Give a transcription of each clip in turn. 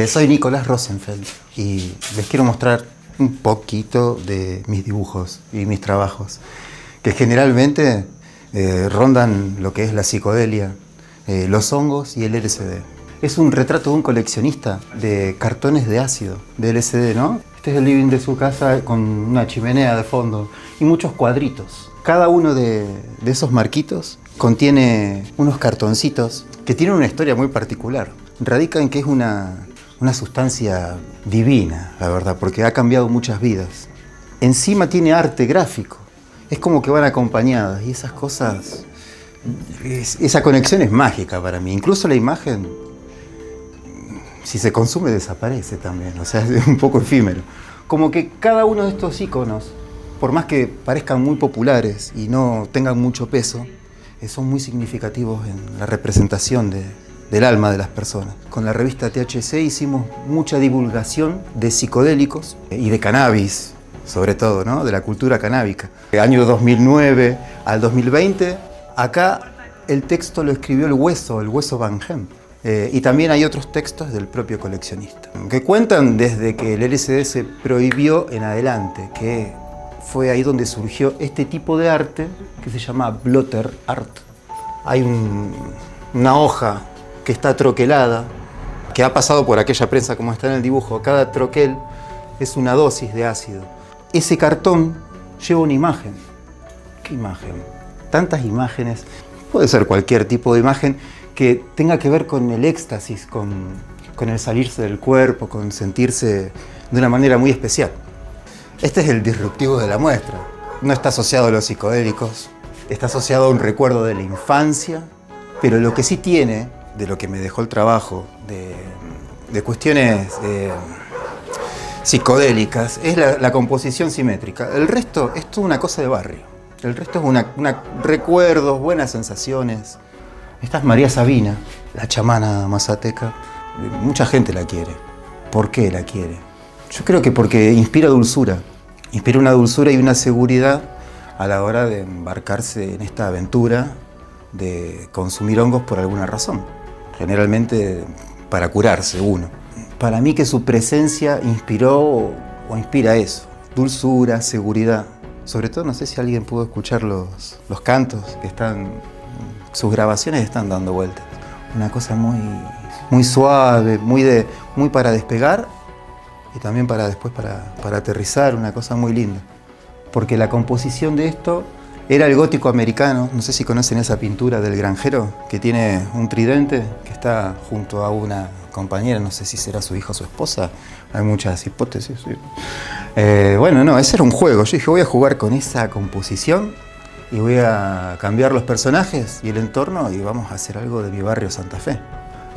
Soy Nicolás Rosenfeld y les quiero mostrar un poquito de mis dibujos y mis trabajos, que generalmente rondan lo que es la psicodelia, los hongos y el LSD. Es un retrato de un coleccionista de cartones de ácido, de LSD, ¿no? Este es el living de su casa con una chimenea de fondo y muchos cuadritos. Cada uno de esos marquitos contiene unos cartoncitos que tienen una historia muy particular. Radica en que es una sustancia divina, la verdad, porque ha cambiado muchas vidas. Encima tiene arte gráfico, es como que van acompañadas y esas cosas, esa conexión es mágica para mí. Incluso la imagen, si se consume, desaparece también, o sea, es un poco efímero. Como que cada uno de estos iconos, por más que parezcan muy populares y no tengan mucho peso, son muy significativos en la representación del alma de las personas. Con la revista THC hicimos mucha divulgación de psicodélicos y de cannabis, sobre todo, ¿no? De la cultura canábica. El año 2009 al 2020, acá el texto lo escribió el Hueso Van Gem. Y también hay otros textos del propio coleccionista, que cuentan desde que el LSD se prohibió en adelante, que fue ahí donde surgió este tipo de arte que se llama blotter art. Hay una hoja que está troquelada, que ha pasado por aquella prensa como está en el dibujo. Cada troquel es una dosis de ácido. Ese cartón lleva una imagen. ¿Qué imagen? Tantas imágenes. Puede ser cualquier tipo de imagen que tenga que ver con el éxtasis, con el salirse del cuerpo, con sentirse de una manera muy especial. Este es el disruptivo de la muestra. No está asociado a los psicodélicos, está asociado a un recuerdo de la infancia, pero lo que sí tiene, de lo que me dejó el trabajo, de cuestiones psicodélicas, es la composición simétrica. El resto es toda una cosa de barrio. El resto es recuerdos, buenas sensaciones. Esta es María Sabina, la chamana mazateca. Mucha gente la quiere. ¿Por qué la quiere? Yo creo que porque inspira dulzura. Inspira una dulzura y una seguridad a la hora de embarcarse en esta aventura de consumir hongos por alguna razón. Generalmente para curarse uno. Para mí que su presencia inspiró o inspira eso. Dulzura, seguridad. Sobre todo, no sé si alguien pudo escuchar los cantos que están... Sus grabaciones están dando vueltas. Una cosa muy suave, muy para despegar y también para después para aterrizar, una cosa muy linda. Porque la composición de esto era el gótico americano. No sé si conocen esa pintura del granjero que tiene un tridente que está junto a una compañera, no sé si será su hija o su esposa. Hay muchas hipótesis. Sí. Bueno, no, ese era un juego. Yo dije, voy a jugar con esa composición y voy a cambiar los personajes y el entorno y vamos a hacer algo de mi barrio Santa Fe.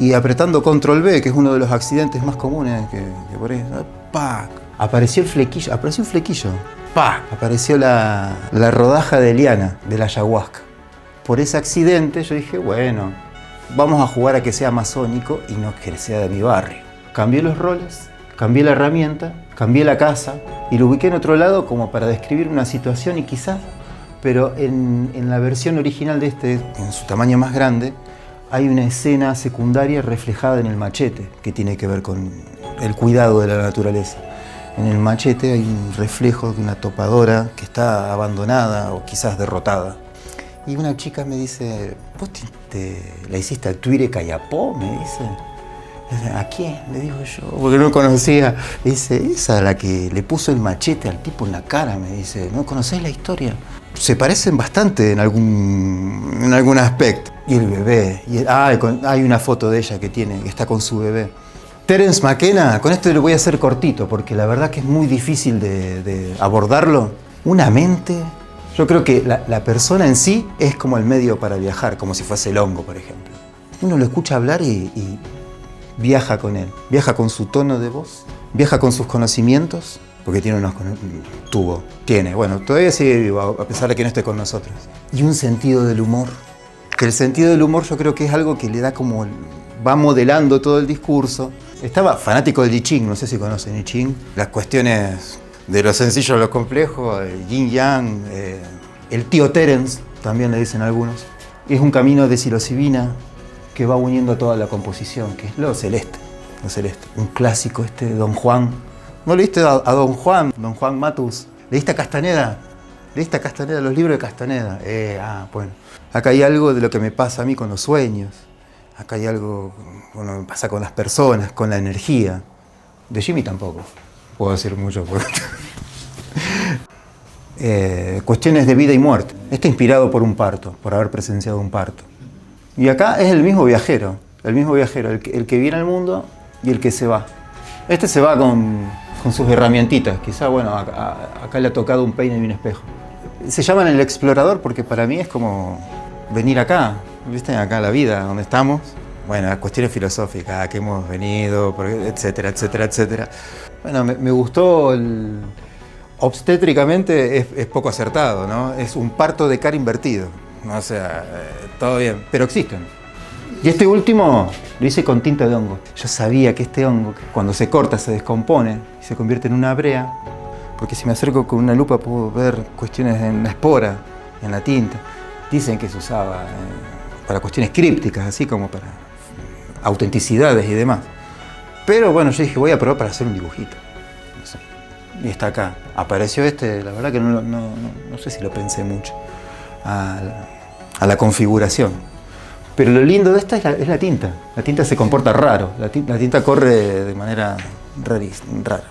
Y apretando Control B, que es uno de los accidentes más comunes que por ahí, ¡pac! Apareció un flequillo, ¡pac! Apareció la rodaja de liana de la ayahuasca. Por ese accidente yo dije, bueno, vamos a jugar a que sea masónico y no que sea de mi barrio. Cambié los roles, cambié la herramienta, cambié la casa y lo ubiqué en otro lado como para describir una situación y quizás, pero en la versión original de este, en su tamaño más grande, hay una escena secundaria reflejada en el machete que tiene que ver con el cuidado de la naturaleza. En el machete hay un reflejo de una topadora que está abandonada o quizás derrotada. Y una chica me dice, ¿vos la hiciste a Tuire Cayapó? Me dice. ¿A quién? Le digo yo, porque no conocía. Dice, esa la que le puso el machete al tipo en la cara, me dice. ¿No conocés la historia? Se parecen bastante en algún aspecto. Y el bebé, hay una foto de ella que está con su bebé. Terence McKenna, con esto lo voy a hacer cortito, porque la verdad que es muy difícil de abordarlo. Una mente, yo creo que la persona en sí es como el medio para viajar, como si fuese el hongo, por ejemplo. Uno lo escucha hablar y viaja con él, viaja con su tono de voz, viaja con sus conocimientos, porque todavía sigue vivo, a pesar de que no esté con nosotros. Y un sentido del humor, que el sentido del humor yo creo que es algo que le da como, va modelando todo el discurso. Estaba fanático del I Ching, no sé si conocen I Ching, las cuestiones de lo sencillo a lo complejo, el yin yang, el tío Terence, también le dicen algunos. Es un camino de psilocibina que va uniendo toda la composición, que es lo celeste. Lo celeste. Un clásico de Don Juan. ¿No leíste a Don Juan Matus? ¿Leíste a Castaneda? ¿Leíste a Castaneda, los libros de Castaneda? Bueno. Acá hay algo de lo que me pasa a mí con los sueños. Acá hay algo que me pasa con las personas, con la energía. De Jimmy tampoco. Puedo decir mucho por esto. Cuestiones de vida y muerte. Inspirado por un parto, por haber presenciado un parto. Y acá es el mismo viajero, el que viene al mundo y el que se va. Se va con sus herramientitas. Quizá, bueno, acá le ha tocado un peine y un espejo. Se llaman el explorador porque para mí es como venir acá, ¿viste? Acá la vida, donde estamos. Bueno, cuestiones filosóficas, a qué hemos venido, etcétera, etcétera, etcétera. Bueno, me gustó obstétricamente es poco acertado, ¿no? Es un parto de cara invertido. O sea, todo bien, pero existen. Y este último lo hice con tinta de hongo. Yo sabía que este hongo, cuando se corta, se descompone y se convierte en una brea, porque si me acerco con una lupa puedo ver cuestiones en la espora, en la tinta. Dicen que se usaba para cuestiones crípticas, así como para autenticidades y demás. Pero bueno, yo dije, voy a probar para hacer un dibujito. No sé. Y está acá. Apareció la verdad que no sé si lo pensé mucho, a la configuración. Pero lo lindo de esta es la tinta. La tinta se comporta raro. La tinta corre de manera rara.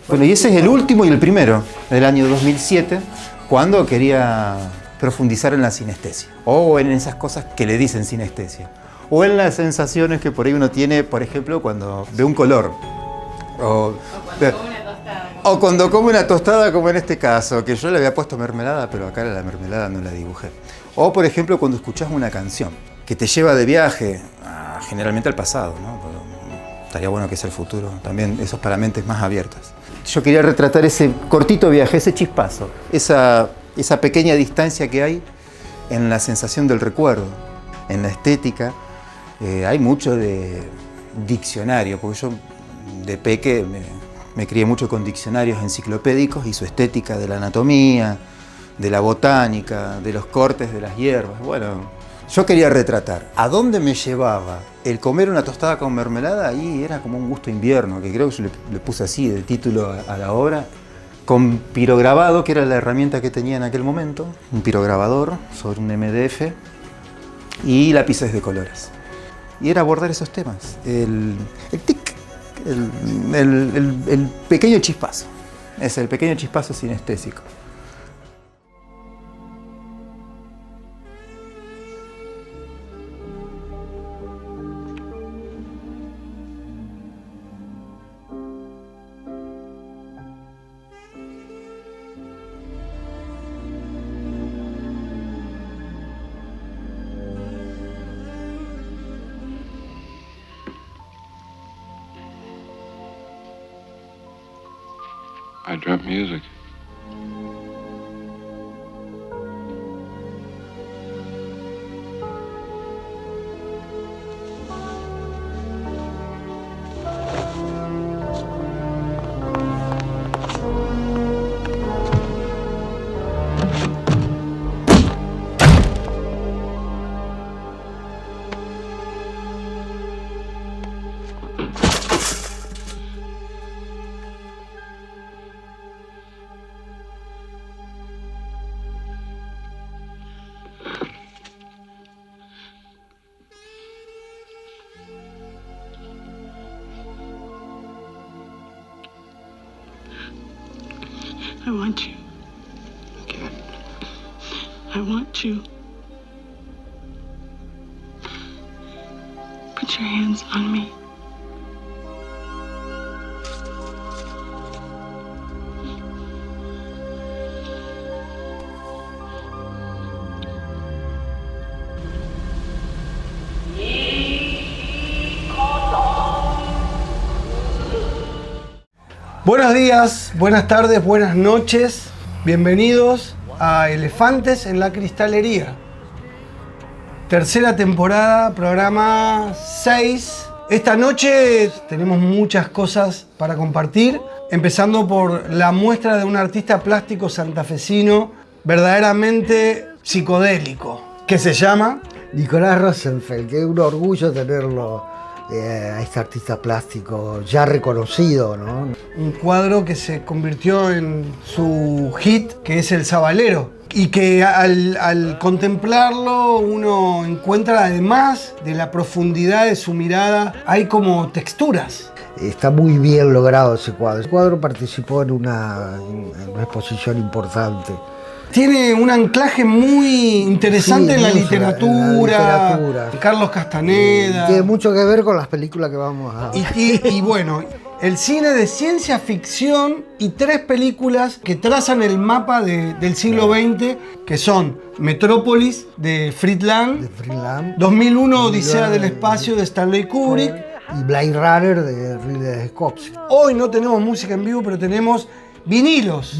Bueno, y ese es el último y el primero del año 2007, cuando quería profundizar en la sinestesia. O en esas cosas que le dicen sinestesia. O en las sensaciones que por ahí uno tiene, por ejemplo, cuando ve un color. O cuando come una tostada, como en este caso, que yo le había puesto mermelada, pero acá la mermelada no la dibujé. O, por ejemplo, cuando escuchás una canción que te lleva de viaje, generalmente al pasado, ¿no? Pero estaría bueno que sea el futuro. También eso es para mentes más abiertas. Yo quería retratar ese cortito viaje, ese chispazo, esa pequeña distancia que hay en la sensación del recuerdo, en la estética. Hay mucho de diccionario, porque yo de peque me crié mucho con diccionarios enciclopédicos y su estética de la anatomía, de la botánica, de los cortes de las hierbas. Bueno, yo quería retratar a dónde me llevaba el comer una tostada con mermelada, y era como un gusto invierno, que creo que yo le puse así de título a la obra, con pirograbado, que era la herramienta que tenía en aquel momento, un pirograbador sobre un MDF y lápices de colores. Y era abordar esos temas, el tic, el pequeño chispazo, es el pequeño chispazo sinestésico. I dreamt music. I want you. Okay. I want you. Put your hands on me. Buenos días, buenas tardes, buenas noches. Bienvenidos a Elefantes en la Cristalería. Tercera temporada, programa 6. Esta noche tenemos muchas cosas para compartir, empezando por la muestra de un artista plástico santafesino verdaderamente psicodélico, que se llama Nicolás Rosenfeld, que es un orgullo tenerlo a este artista plástico ya reconocido, ¿no? Un cuadro que se convirtió en su hit, que es El Sabalero. Y que al contemplarlo uno encuentra, además de la profundidad de su mirada, hay como texturas. Está muy bien logrado ese cuadro. El cuadro participó en una exposición importante. Tiene un anclaje muy interesante en la literatura. Carlos Castaneda. Tiene mucho que ver con las películas que vamos a ver. Y bueno, el cine de ciencia ficción y 3 películas que trazan el mapa del siglo XX, que son Metrópolis, de Fritz Lang, 2001, Odisea del Espacio, de Stanley Kubrick, y Blade Runner, de Ridley Scott. Hoy no tenemos música en vivo, pero tenemos vinilos.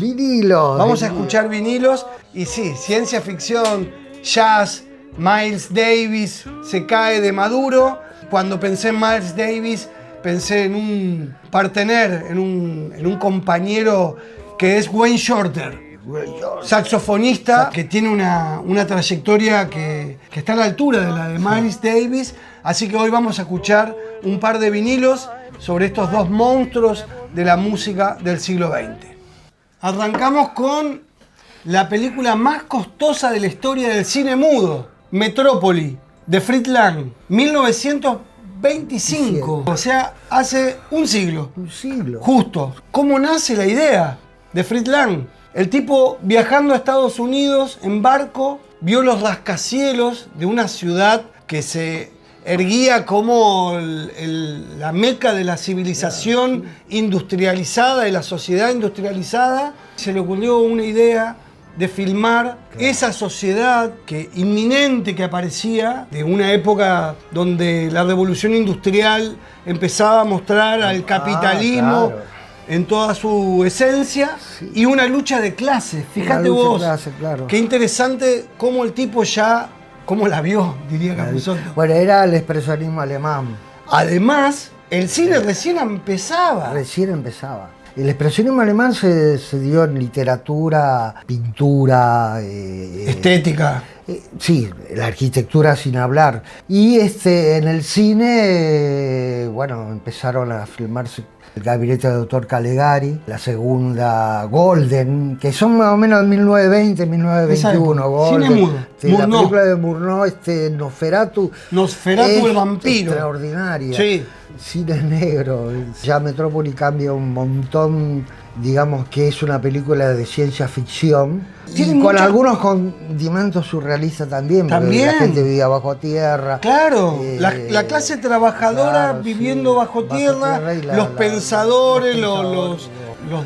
Vamos a escuchar vinilos. Y sí, ciencia ficción, jazz, Miles Davis, se cae de maduro. Cuando pensé en Miles Davis, pensé en un partener, en un compañero que es Wayne Shorter, saxofonista que tiene una trayectoria que está a la altura de la de Miles Davis. Así que hoy vamos a escuchar un par de vinilos sobre estos 2 monstruos de la música del siglo XX. Arrancamos con la película más costosa de la historia del cine mudo, Metrópoli, de Fritz Lang, 1925. O sea, hace un siglo. Un siglo. Justo. ¿Cómo nace la idea de Fritz Lang? El tipo, viajando a Estados Unidos en barco, vio los rascacielos de una ciudad que se erguía como la meca de la civilización industrializada, de la sociedad industrializada. Se le ocurrió una idea de filmar esa sociedad inminente que aparecía, de una época donde la revolución industrial empezaba a mostrar al capitalismo en toda su esencia, y una lucha de clases. Fíjate vos, qué interesante cómo el tipo cómo la vio, diría Capusotto. Bueno, era el expresionismo alemán. Además, el cine recién empezaba. El expresionismo alemán se dio en literatura, pintura, estética. Sí, la arquitectura sin hablar. Y en el cine, bueno, empezaron a filmarse El gabinete del doctor Caligari, la segunda Golden, que son más o menos 1920, 1921. Golden, cine mudo. La película de Murnau, Nosferatu. Nosferatu el vampiro. Extraordinaria. Sí. Cine negro. Ya Metrópoli cambia un montón, digamos que es una película de ciencia ficción. Y con algunos condimentos surrealistas también. Porque la gente vivía bajo tierra. Claro, la clase trabajadora viviendo bajo tierra, los pensadores, los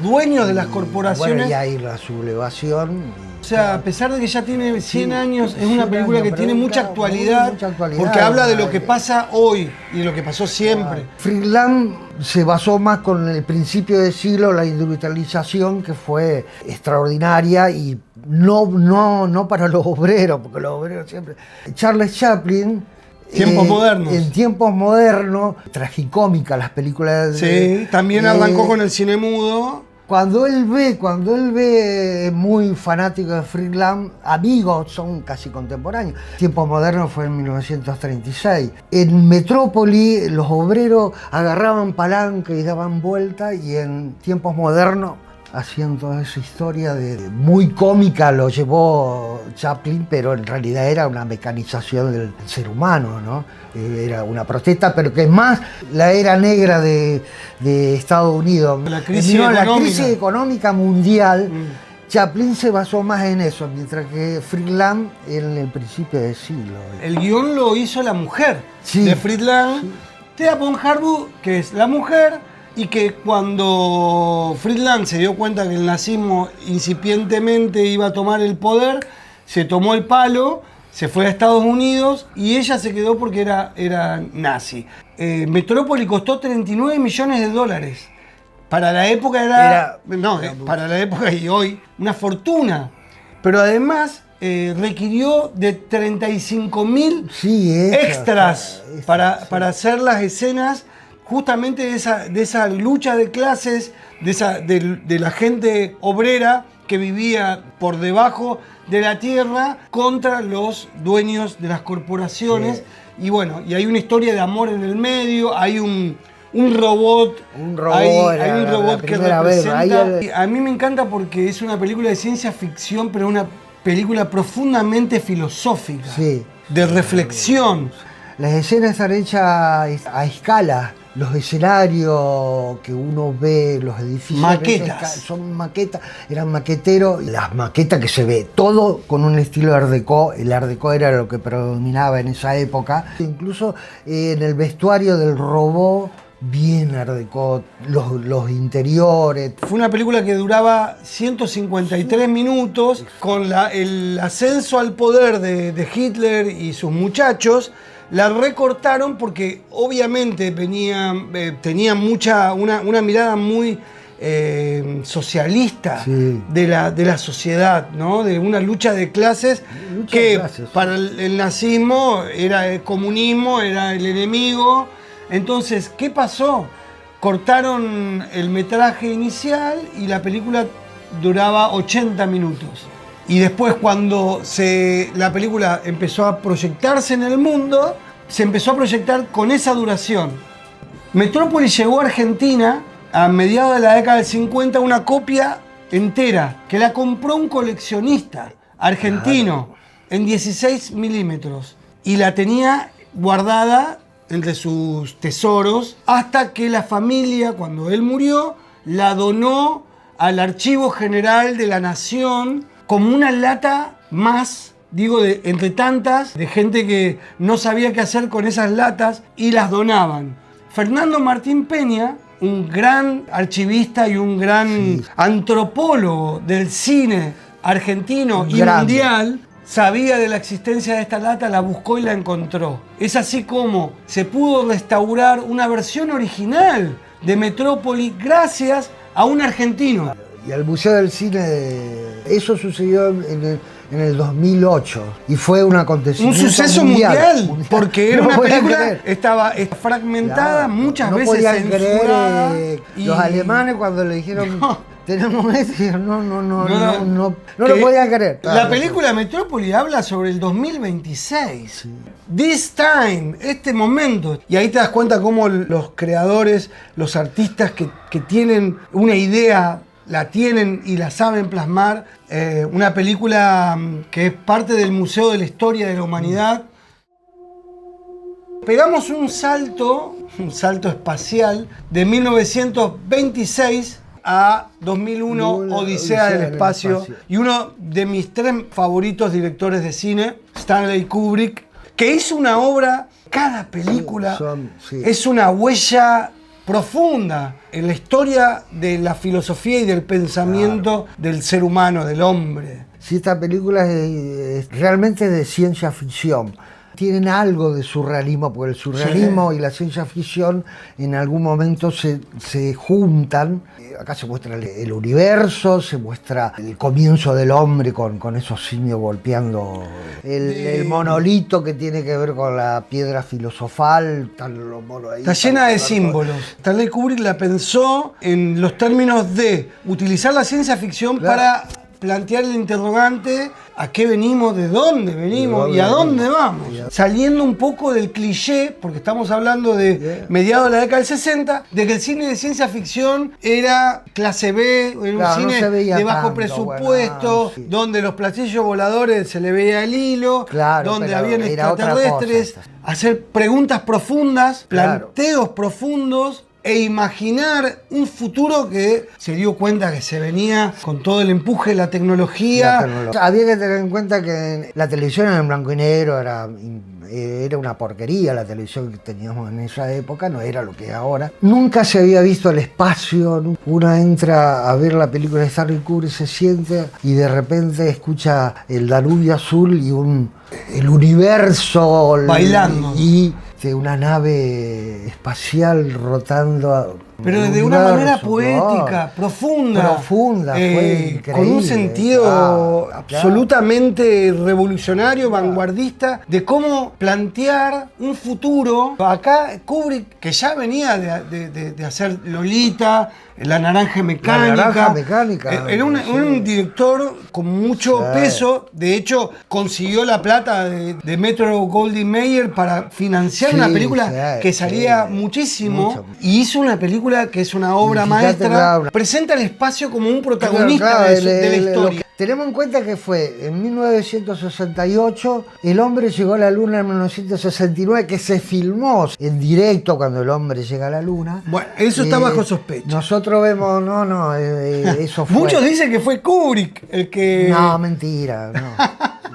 dueños de las corporaciones. Bueno, y ahí la sublevación. O sea, a pesar de que ya tiene 100 años, es una película que tiene mucha actualidad, porque habla de lo que pasa hoy y de lo que pasó siempre. Fritz Lang se basó más con el principio del siglo, la industrialización, que fue extraordinaria, y no para los obreros, porque los obreros siempre... Charles Chaplin... Tiempos modernos. En tiempos modernos, tragicómica las películas. Sí, también arrancó con el cine mudo. Cuando él ve, muy fanático de Fritz Lang, amigos, son casi contemporáneos. Tiempos modernos fue en 1936. En Metrópoli los obreros agarraban palanca y daban vuelta, y en tiempos modernos hacían toda esa historia muy cómica, lo llevó Chaplin, pero en realidad era una mecanización del ser humano, ¿no? Era una protesta, pero que es más la era negra de Estados Unidos. La crisis económica mundial. Chaplin se basó más en eso, mientras que Fritz Lang en el principio del siglo. El guión lo hizo la mujer de Fritz Lang, Thea von Harbou, que es la mujer, y que cuando Fritz Lang se dio cuenta que el nazismo incipientemente iba a tomar el poder, se tomó el palo, se fue a Estados Unidos, y ella se quedó porque era nazi. Metrópoli costó $39 millones. Para la época para la época y hoy, una fortuna. Pero además requirió de 35.000 extras para hacer las escenas, justamente de esa lucha de clases, de la gente obrera que vivía por debajo de la tierra contra los dueños de las corporaciones y bueno, y hay una historia de amor en el medio, hay un robot, hay un robot que representa... A mí me encanta porque es una película de ciencia ficción, pero una película profundamente filosófica, Sí. de reflexión. Las escenas están hechas a escala. Los escenarios que uno ve, los edificios... Maquetas. Son maquetas, eran maqueteros. Las maquetas que se ve, todo con un estilo Art Deco. El Art Deco era lo que predominaba en esa época. Incluso en el vestuario del robot, bien Art Deco, los interiores. Fue una película que duraba 153 minutos, con el ascenso al poder de Hitler y sus muchachos. La recortaron porque obviamente tenía una mirada muy socialista, Sí. de la sociedad, ¿no? De una lucha de clases para el nazismo era el comunismo, era el enemigo. Entonces, ¿qué pasó? Cortaron el metraje inicial y la película duraba 80 minutos. Y después, cuando la película empezó a proyectarse en el mundo, se empezó a proyectar con esa duración. Metrópolis llegó a Argentina a mediados de la década del 50, una copia entera, que la compró un coleccionista argentino en 16 milímetros. Y la tenía guardada entre sus tesoros hasta que la familia, cuando él murió, la donó al Archivo General de la Nación como una lata más, entre tantas, de gente que no sabía qué hacer con esas latas y las donaban. Fernando Martín Peña, un gran archivista y un gran antropólogo del cine argentino y mundial, sabía de la existencia de esta lata, la buscó y la encontró. Es así como se pudo restaurar una versión original de Metrópolis gracias a un argentino. Y al Museo del Cine, eso sucedió en el 2008 y fue un acontecimiento un suceso mundial, porque era una película, estaba fragmentada, muchas veces censurada. Los alemanes cuando le dijeron tenemos esto, no lo podían creer. La película Metrópolis habla sobre el 2026. Sí. This time, este momento. Y ahí te das cuenta cómo los creadores, los artistas que tienen una idea, la tienen y la saben plasmar. Una película que es parte del Museo de la Historia de la Humanidad. Pegamos un salto espacial de 1926 a 2001, Odisea del Espacio. Y uno de mis 3 favoritos directores de cine, Stanley Kubrick, que hizo una obra, cada película es una huella profunda en la historia de la filosofía y del pensamiento del ser humano, del hombre. Sí, esta película es realmente de ciencia ficción. Tienen algo de surrealismo, porque el surrealismo y la ciencia ficción en algún momento se juntan. Acá se muestra el universo, se muestra el comienzo del hombre con esos simios golpeando el monolito que tiene que ver con la piedra filosofal. Está llena de símbolos. Stanley Kubrick la pensó en los términos de utilizar la ciencia ficción para plantear el interrogante: ¿a qué venimos? ¿De dónde venimos? ¿Y a dónde vamos? Saliendo un poco del cliché, porque estamos hablando de mediados de la década del 60, de que el cine de ciencia ficción era clase B, era un cine de bajo presupuesto, donde los platillos voladores se le veía el hilo, donde habían extraterrestres, hacer preguntas profundas, planteos profundos, e imaginar un futuro que se dio cuenta que se venía con todo el empuje de la tecnología. Había que tener en cuenta que la televisión en blanco y negro era una porquería. La televisión que teníamos en esa época no era lo que es ahora. Nunca se había visto el espacio. Uno entra a ver la película de Stanley Kubrick, se siente y de repente escucha el Danubio azul y el universo bailando. Y una nave espacial rotando pero de Un una manera universo, poética, no. profunda. Profunda, fue increíble. Con un sentido Claro. absolutamente revolucionario, vanguardista, de cómo plantear un futuro. Acá Kubrick, que ya venía de hacer Lolita, La Naranja Mecánica. La Naranja Mecánica. Era un director con mucho Sí. peso. De hecho, consiguió la plata de Metro Goldwyn Mayer para financiar Sí, una película sí, que salía sí. muchísimo. Mucho. Y hizo una película que es una obra Y fíjate, maestra. claro. Presenta el espacio como un protagonista Claro, de la historia. Tenemos en cuenta que fue en 1968, el hombre llegó a la luna en 1969, que se filmó en directo cuando el hombre llega a la luna. Bueno, eso está bajo sospecha. Nosotros vemos, eso fue. Muchos dicen que fue Kubrick el que... No, mentira, no.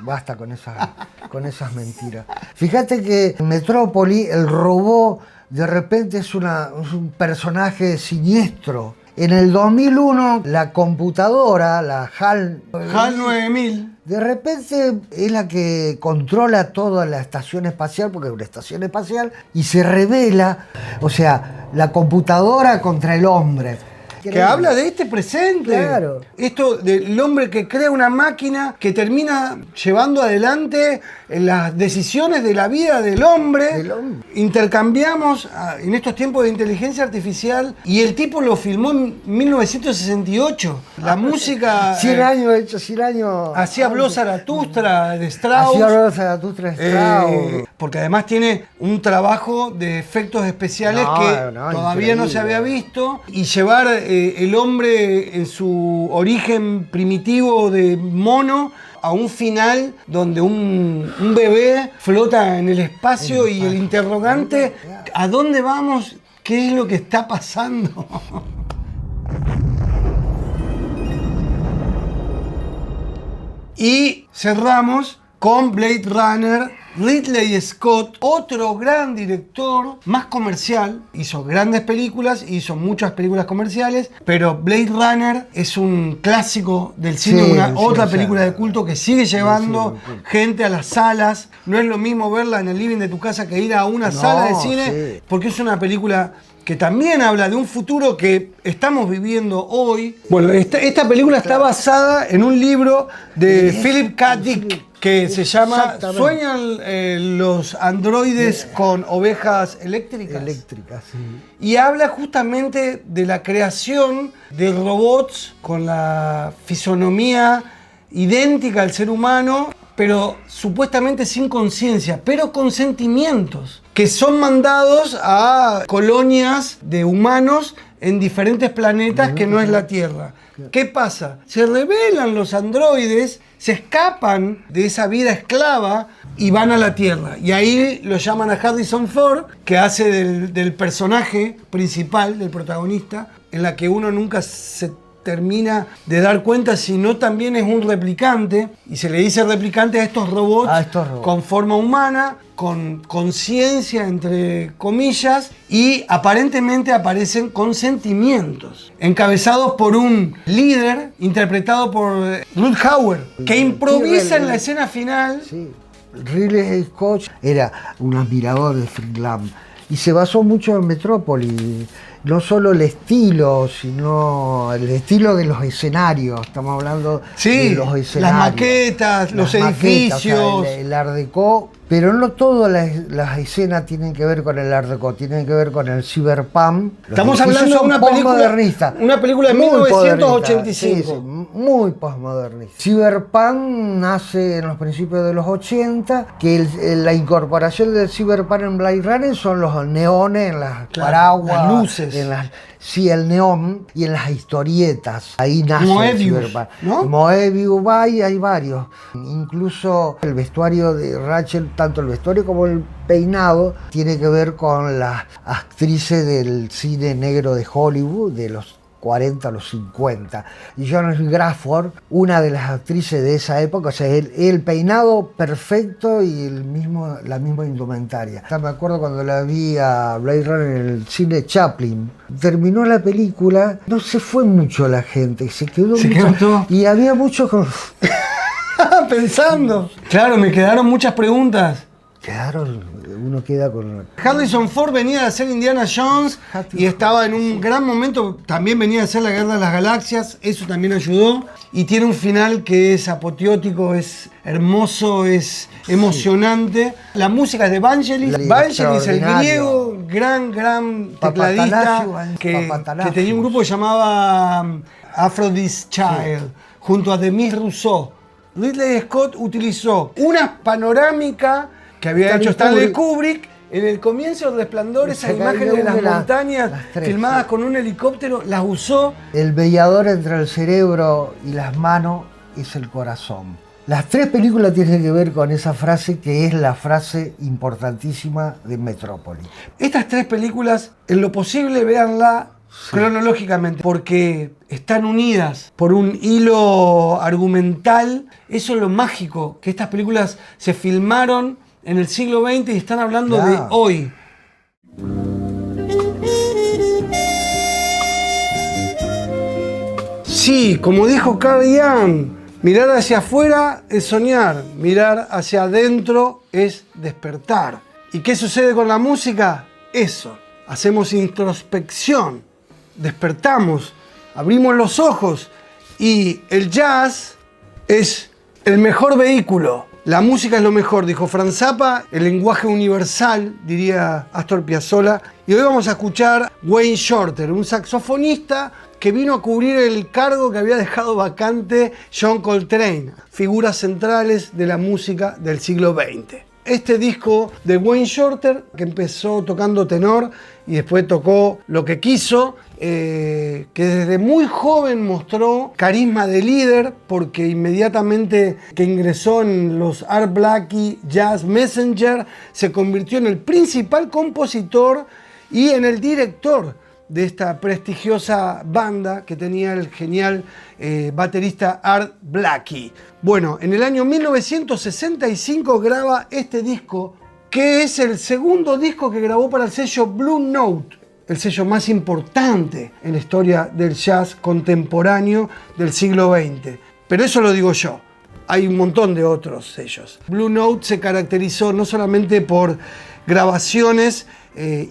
Basta con esas mentiras. Fíjate que en Metrópoli, el robot de repente es un personaje siniestro. En el 2001, la computadora, la HAL 9000. de repente es la que controla toda la estación espacial, porque es una estación espacial, y se revela, o sea, la computadora contra el hombre. Que habla de este presente. Claro. Esto del hombre que crea una máquina que termina llevando adelante las decisiones de la vida del hombre. Intercambiamos en estos tiempos de inteligencia artificial y el tipo lo filmó en 1968. La música... 100 años hecho, 100 años. Hacía Habló Zaratustra de Strauss. Hacía Habló Zaratustra de Strauss. Porque además tiene un trabajo de efectos especiales que todavía no se había visto. Y llevar el hombre en su origen primitivo de mono a un final donde un bebé flota en el espacio y el interrogante, ¿a dónde vamos? ¿Qué es lo que está pasando? Y cerramos con Blade Runner. Ridley Scott, otro gran director, más comercial, hizo grandes películas, hizo muchas películas comerciales, pero Blade Runner es un clásico del cine, Sí, otra sí, película sí. de culto que sigue llevando gente a las salas. No es lo mismo verla en el living de tu casa que ir a una sala de cine, sí. porque es una película que también habla de un futuro que estamos viviendo hoy. Bueno, esta película está basada en un libro de Philip K. Dick, que se llama Exactamente. ¿Sueñan los androides con ovejas eléctricas? Eléctrica, sí. Y habla justamente de la creación de robots con la fisonomía idéntica al ser humano, pero supuestamente sin conciencia, pero con sentimientos, que son mandados a colonias de humanos en diferentes planetas que no es la Tierra. ¿Qué pasa? Se rebelan los androides, se escapan de esa vida esclava y van a la Tierra. Y ahí lo llaman a Harrison Ford, que hace del personaje principal, del protagonista, en la que uno nunca se termina de dar cuenta si no también es un replicante, y se le dice replicante a estos robots, con forma humana, con conciencia entre comillas, y aparentemente aparecen con sentimientos, encabezados por un líder interpretado por Ruth Hauer, que improvisa en la escena final. Sí. Ridley Scott era un admirador de Friedland y se basó mucho en Metrópoli. No solo el estilo, sino el estilo de los escenarios. Estamos hablando de los escenarios. Las maquetas, los edificios. O sea, el Art Deco. Pero no todas las escenas tienen que ver con el Art Deco, tienen que ver con el cyberpunk. Estamos hablando de una película de 1985. Sí, muy postmodernista. Cyberpunk nace en los principios de los 80, que la incorporación del cyberpunk en Blade Runner son los neones en las paraguas, las luces. El neón y en las historietas. Ahí nace Moebius, el cyberpunk. ¿no? Moebius, hay varios. Incluso el vestuario de Rachel, tanto el vestuario como el peinado, tiene que ver con las actrices del cine negro de Hollywood, de los 40 a los 50. Y Joan Crawford, una de las actrices de esa época, o sea, el peinado perfecto y la misma indumentaria. Me acuerdo cuando la vi a Blade Runner en el cine Chaplin. Terminó la película, no se fue mucho la gente, se quedó todo. Y había mucho con... Pensando. Claro, me quedaron muchas preguntas. Claro, uno queda con... Harrison Ford venía de hacer Indiana Jones y estaba en un gran momento, también venía de hacer La Guerra de las Galaxias, eso también ayudó, y tiene un final que es apoteótico, es hermoso, es emocionante. La música es de Vangelis, Vangelis el griego, gran tecladista, que tenía un grupo que llamaba Aphrodite's Child, junto a Demis Rousseau. Ridley Scott utilizó una panorámica que había hecho Stanley Kubrick en el comienzo del Resplandor, esas imágenes de las montañas filmadas con un helicóptero, las usó. El mediador entre el cerebro y las manos es el corazón. Las 3 películas tienen que ver con esa frase que es la frase importantísima de Metrópoli. Estas 3 películas, en lo posible, véanla cronológicamente, porque están unidas por un hilo argumental. Eso es lo mágico, que estas películas se filmaron en el siglo XX y están hablando de hoy. Sí, como dijo Carl Jung, mirar hacia afuera es soñar, mirar hacia adentro es despertar. ¿Y qué sucede con la música? Eso, hacemos introspección, despertamos, abrimos los ojos y el jazz es el mejor vehículo. La música es lo mejor, dijo Franz Zappa, el lenguaje universal, diría Astor Piazzolla. Y hoy vamos a escuchar Wayne Shorter, un saxofonista que vino a cubrir el cargo que había dejado vacante John Coltrane, figuras centrales de la música del siglo XX. Este disco de Wayne Shorter, que empezó tocando tenor y después tocó lo que quiso, que desde muy joven mostró carisma de líder, porque inmediatamente que ingresó en los Art Blakey Jazz Messenger se convirtió en el principal compositor y en el director de esta prestigiosa banda que tenía el genial baterista Art Blakey. Bueno, en el año 1965 graba este disco, que es el segundo disco que grabó para el sello Blue Note, el sello más importante en la historia del jazz contemporáneo del siglo XX. Pero eso lo digo yo. Hay un montón de otros sellos. Blue Note se caracterizó no solamente por grabaciones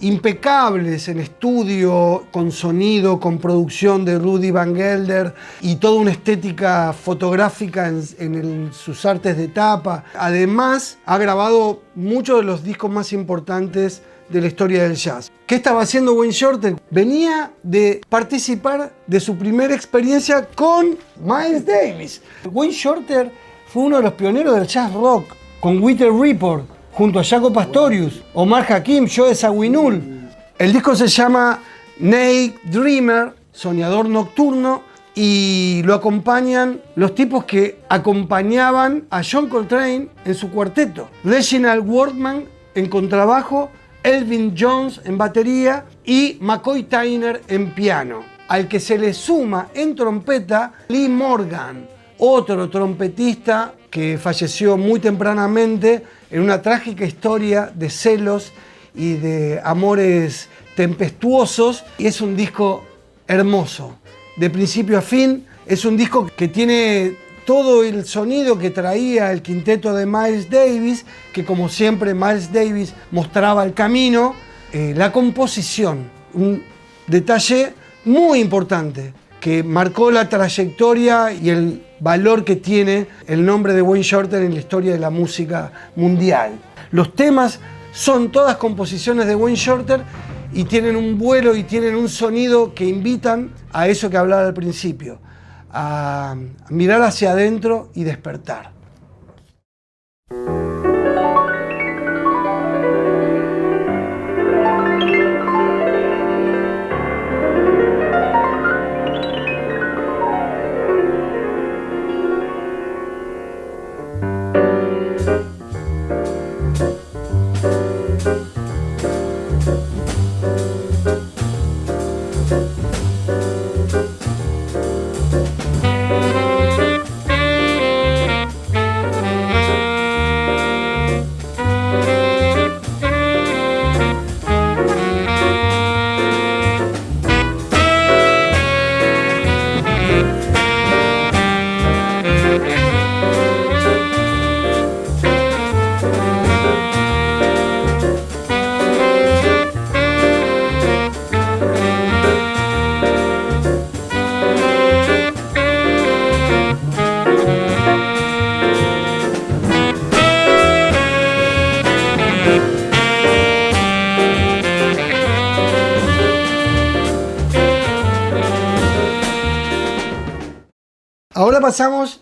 impecables en estudio, con sonido, con producción de Rudy Van Gelder y toda una estética fotográfica en sus artes de tapa. Además, ha grabado muchos de los discos más importantes de la historia del jazz. ¿Qué estaba haciendo Wayne Shorter? Venía de participar de su primera experiencia con Miles Davis. Wayne Shorter fue uno de los pioneros del jazz rock, con Wither Report, junto a Jaco Pastorius, Omar Hakim, Joe Zawinul. El disco se llama Naked Dreamer, Soñador Nocturno, y lo acompañan los tipos que acompañaban a John Coltrane en su cuarteto. Reginald Workman en contrabajo, Elvin Jones en batería y McCoy Tyner en piano. Al que se le suma en trompeta Lee Morgan, otro trompetista que falleció muy tempranamente en una trágica historia de celos y de amores tempestuosos. Y es un disco hermoso, de principio a fin. Es un disco que tiene todo el sonido que traía el quinteto de Miles Davis, que como siempre Miles Davis mostraba el camino. La composición, un detalle muy importante que marcó la trayectoria y el valor que tiene el nombre de Wayne Shorter en la historia de la música mundial. Los temas son todas composiciones de Wayne Shorter y tienen un vuelo y tienen un sonido que invitan a eso que hablaba al principio, a mirar hacia adentro y despertar. Ahora pasamos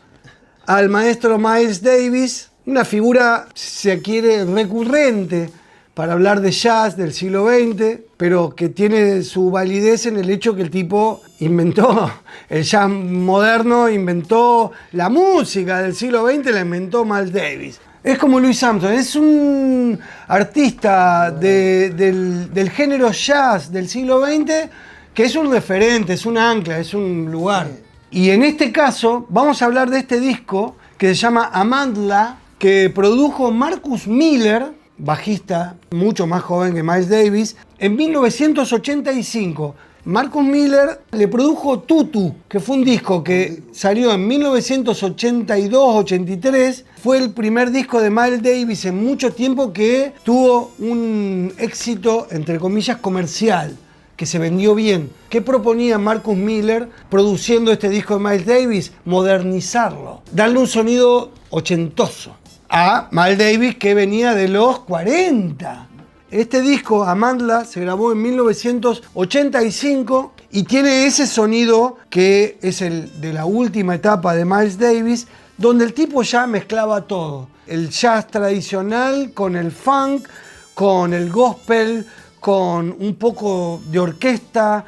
al maestro Miles Davis, una figura, si se quiere, recurrente para hablar de jazz del siglo XX, pero que tiene su validez en el hecho que el tipo inventó el jazz moderno, inventó la música del siglo XX, la inventó Miles Davis. Es como Louis Armstrong, es un artista del género jazz del siglo XX que es un referente, es un ancla, es un lugar. Y en este caso vamos a hablar de este disco que se llama Amandla, que produjo Marcus Miller, bajista mucho más joven que Miles Davis, en 1985. Marcus Miller le produjo Tutu, que fue un disco que salió en 1982-83. Fue el primer disco de Miles Davis en mucho tiempo que tuvo un éxito, entre comillas, comercial, que se vendió bien. ¿Qué proponía Marcus Miller produciendo este disco de Miles Davis? Modernizarlo, darle un sonido ochentoso a Miles Davis, que venía de los 40. Este disco, Amandla, se grabó en 1985 y tiene ese sonido que es el de la última etapa de Miles Davis, donde el tipo ya mezclaba todo. El jazz tradicional con el funk, con el gospel, con un poco de orquesta,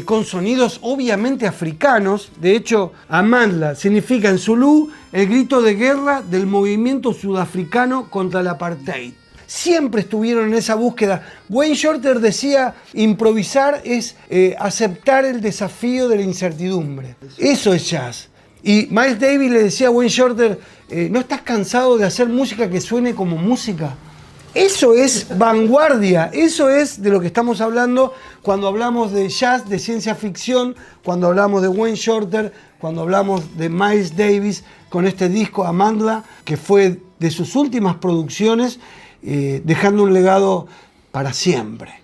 con sonidos obviamente africanos. De hecho, Amandla significa en zulú el grito de guerra del movimiento sudafricano contra el apartheid. Siempre estuvieron en esa búsqueda. Wayne Shorter decía, improvisar es aceptar el desafío de la incertidumbre. Eso es jazz. Y Miles Davis le decía a Wayne Shorter, ¿no estás cansado de hacer música que suene como música? Eso es vanguardia, eso es de lo que estamos hablando cuando hablamos de jazz, de ciencia ficción, cuando hablamos de Wayne Shorter, cuando hablamos de Miles Davis con este disco Amandla, que fue de sus últimas producciones, dejando un legado para siempre.